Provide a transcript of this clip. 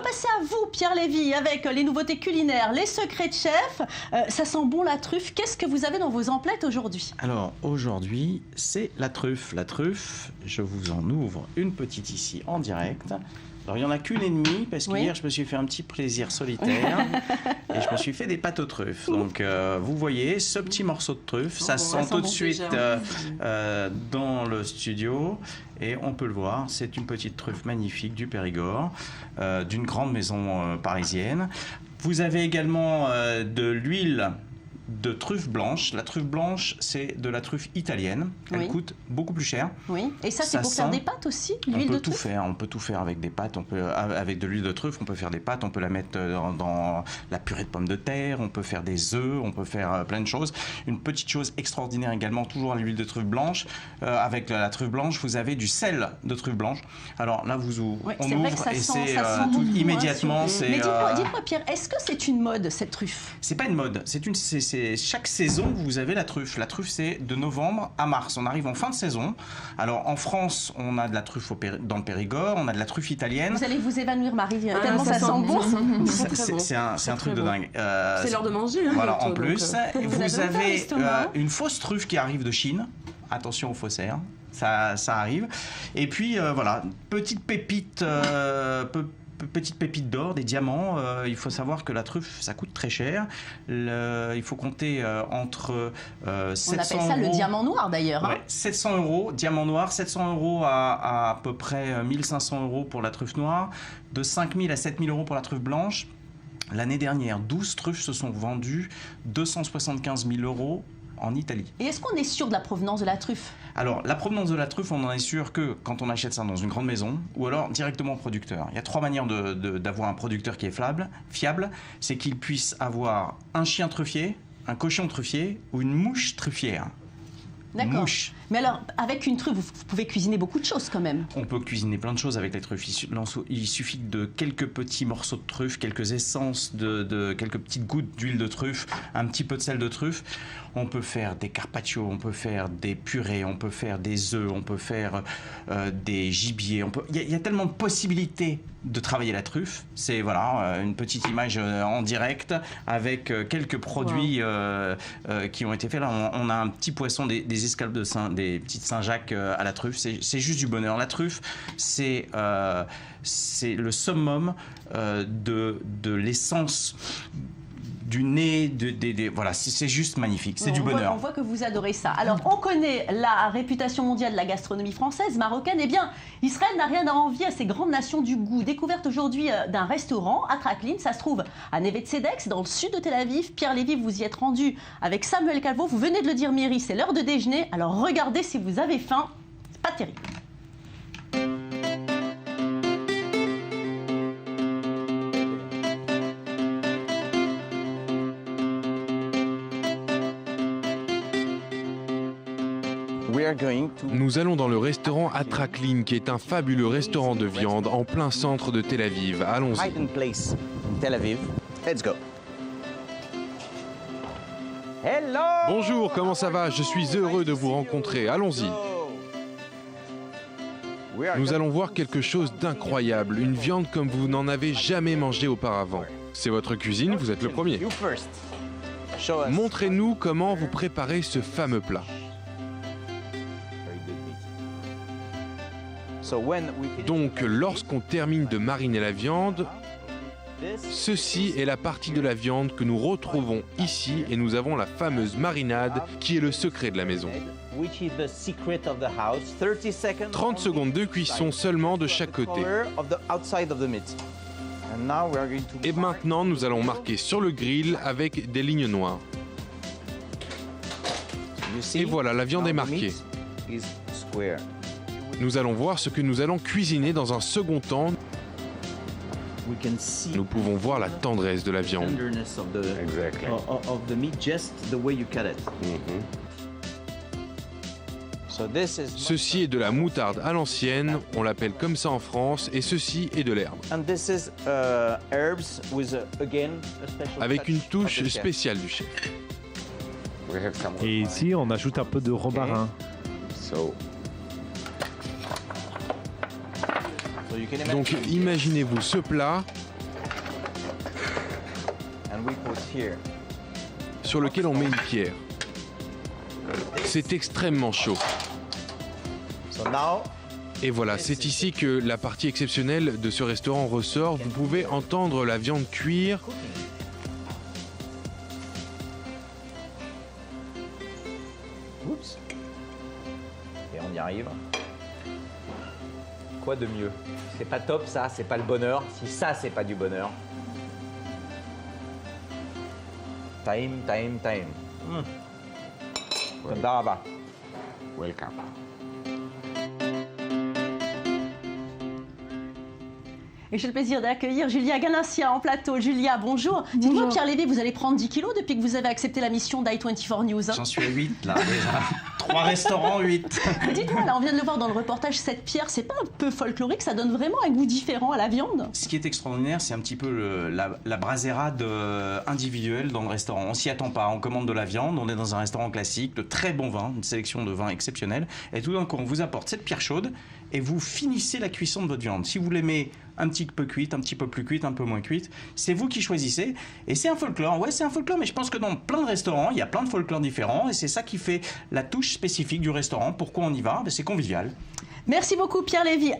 passer à vous, Pierre Lévy, avec les nouveautés culinaires, les secrets de chef. Ça sent bon la truffe. Qu'est-ce que vous avez dans vos emplettes aujourd'hui? Alors aujourd'hui, c'est la truffe. La truffe, je vous en ouvre une petite ici en direct. Alors il n'y en a qu'une et demie parce qu'hier je me suis fait un petit plaisir solitaire et je me suis fait des pâtes aux truffes. Donc vous voyez ce petit morceau de truffe, ça sent tout de suite dans le studio et on peut le voir, c'est une petite truffe magnifique du Périgord, d'une grande maison parisienne. Vous avez également de l'huile de truffe blanche. La truffe blanche, c'est de la truffe italienne. Elle coûte beaucoup plus cher. Oui. Et ça, c'est pour faire des pâtes aussi, l'huile de truffe? On peut tout faire avec des pâtes. Avec de l'huile de truffe, on peut faire des pâtes. On peut la mettre dans la purée de pommes de terre. On peut faire des œufs. On peut faire plein de choses. Une petite chose extraordinaire également, toujours à l'huile de truffe blanche. Avec la truffe blanche, vous avez du sel de truffe blanche. Alors là, on ouvre et c'est immédiatement. Mais dites-moi, Pierre, est-ce que c'est une mode, cette truffe? C'est pas une mode. Chaque saison, vous avez la truffe. La truffe, c'est de novembre à mars. On arrive en fin de saison. Alors, en France, on a de la truffe dans le Périgord, on a de la truffe italienne. Vous allez vous évanouir, Marie, tellement ça sent bon. C'est un truc de dingue. C'est l'heure de manger. Voilà, en plus. Vous avez une fausse truffe qui arrive de Chine. Attention aux faussaires. Ça arrive. Et puis, voilà, petite pépite d'or, des diamants. Il faut savoir que la truffe, ça coûte très cher. Il faut compter entre 700 On appelle ça le diamant noir d'ailleurs. Ouais, 700 €, diamant noir, 700 € à peu près 1500 € pour la truffe noire, de 5000 à 7000 € pour la truffe blanche. L'année dernière, 12 truffes se sont vendues, 275 000 € en Italie. Et est-ce qu'on est sûr de la provenance de la truffe? Alors, la provenance de la truffe, on en est sûr que quand on achète ça dans une grande maison ou alors directement au producteur. Il y a 3 manières d'avoir un producteur qui est fiable. C'est qu'il puisse avoir un chien truffier, un cochon truffier ou une mouche truffière. D'accord. Mais alors, avec une truffe, vous pouvez cuisiner beaucoup de choses quand même. On peut cuisiner plein de choses avec les truffes. Il suffit de quelques petits morceaux de truffe, quelques essences, quelques petites gouttes d'huile de truffe, un petit peu de sel de truffe. On peut faire des carpaccio, on peut faire des purées, on peut faire des œufs, on peut faire des gibiers. Il y a tellement de possibilités de travailler la truffe. C'est une petite image en direct avec quelques produits qui ont été faits. Là, on a un petit poisson, des escalopes des petites Saint-Jacques à la truffe. C'est juste du bonheur. La truffe, c'est le summum de l'essence du nez, voilà, c'est juste magnifique, c'est du bonheur. On voit que vous adorez ça. Alors, on connaît la réputation mondiale de la gastronomie française, marocaine. Eh bien, Israël n'a rien à envier à ces grandes nations du goût. Découverte aujourd'hui d'un restaurant à Tracline, ça se trouve à Neve Tzedek, dans le sud de Tel Aviv. Pierre Lévy, vous y êtes rendu avec Samuel Calvo. Vous venez de le dire, Myri, c'est l'heure de déjeuner. Alors, regardez si vous avez faim. C'est pas terrible. Nous allons dans le restaurant Atraklin, qui est un fabuleux restaurant de viande en plein centre de Tel Aviv. Allons-y. Bonjour, comment ça va? Je suis heureux de vous rencontrer. Allons-y. Nous allons voir quelque chose d'incroyable, une viande comme vous n'en avez jamais mangé auparavant. C'est votre cuisine, vous êtes le premier. Montrez-nous comment vous préparez ce fameux plat. Donc, lorsqu'on termine de mariner la viande, ceci est la partie de la viande que nous retrouvons ici et nous avons la fameuse marinade qui est le secret de la maison. 30 secondes de cuisson seulement de chaque côté. Et maintenant, nous allons marquer sur le grill avec des lignes noires. Et voilà, la viande est marquée. Nous allons voir ce que nous allons cuisiner dans un second temps. Nous pouvons voir la tendresse de la viande. Ceci est de la moutarde à l'ancienne, on l'appelle comme ça en France, et ceci est de l'herbe. Avec une touche spéciale du chef. Et ici, on ajoute un peu de romarin. Donc imaginez-vous ce plat sur lequel on met une pierre. C'est extrêmement chaud. Et voilà, c'est ici que la partie exceptionnelle de ce restaurant ressort. Vous pouvez entendre la viande cuire. Oups. Et on y arrive. Quoi de mieux? C'est pas top ça, c'est pas le bonheur. Si ça, c'est pas du bonheur. Time. Kondaraba. Welcome. Et j'ai le plaisir d'accueillir Julia Ganassia en plateau. Julia, bonjour. Dites-moi, Pierre Lévy, vous allez prendre 10 kilos depuis que vous avez accepté la mission d'i24 News. J'en suis à 8 là déjà. 3 restaurants, 8. Dites-moi, là, on vient de le voir dans le reportage, cette pierre, c'est pas un peu folklorique? Ça donne vraiment un goût différent à la viande? Ce qui est extraordinaire, c'est un petit peu la brasérade individuelle dans le restaurant. On s'y attend pas, on commande de la viande, on est dans un restaurant classique, de très bons vins, une sélection de vins exceptionnelle. Et tout d'un coup, on vous apporte cette pierre chaude et vous finissez la cuisson de votre viande. Si vous l'aimez un petit peu cuite, un petit peu plus cuite, un peu moins cuite, c'est vous qui choisissez. Et c'est un folklore, ouais, c'est un folklore, mais je pense que dans plein de restaurants, il y a plein de folklores différents et c'est ça qui fait la touche spécifique du restaurant. Pourquoi on y va? C'est convivial. Merci beaucoup, Pierre Lévy.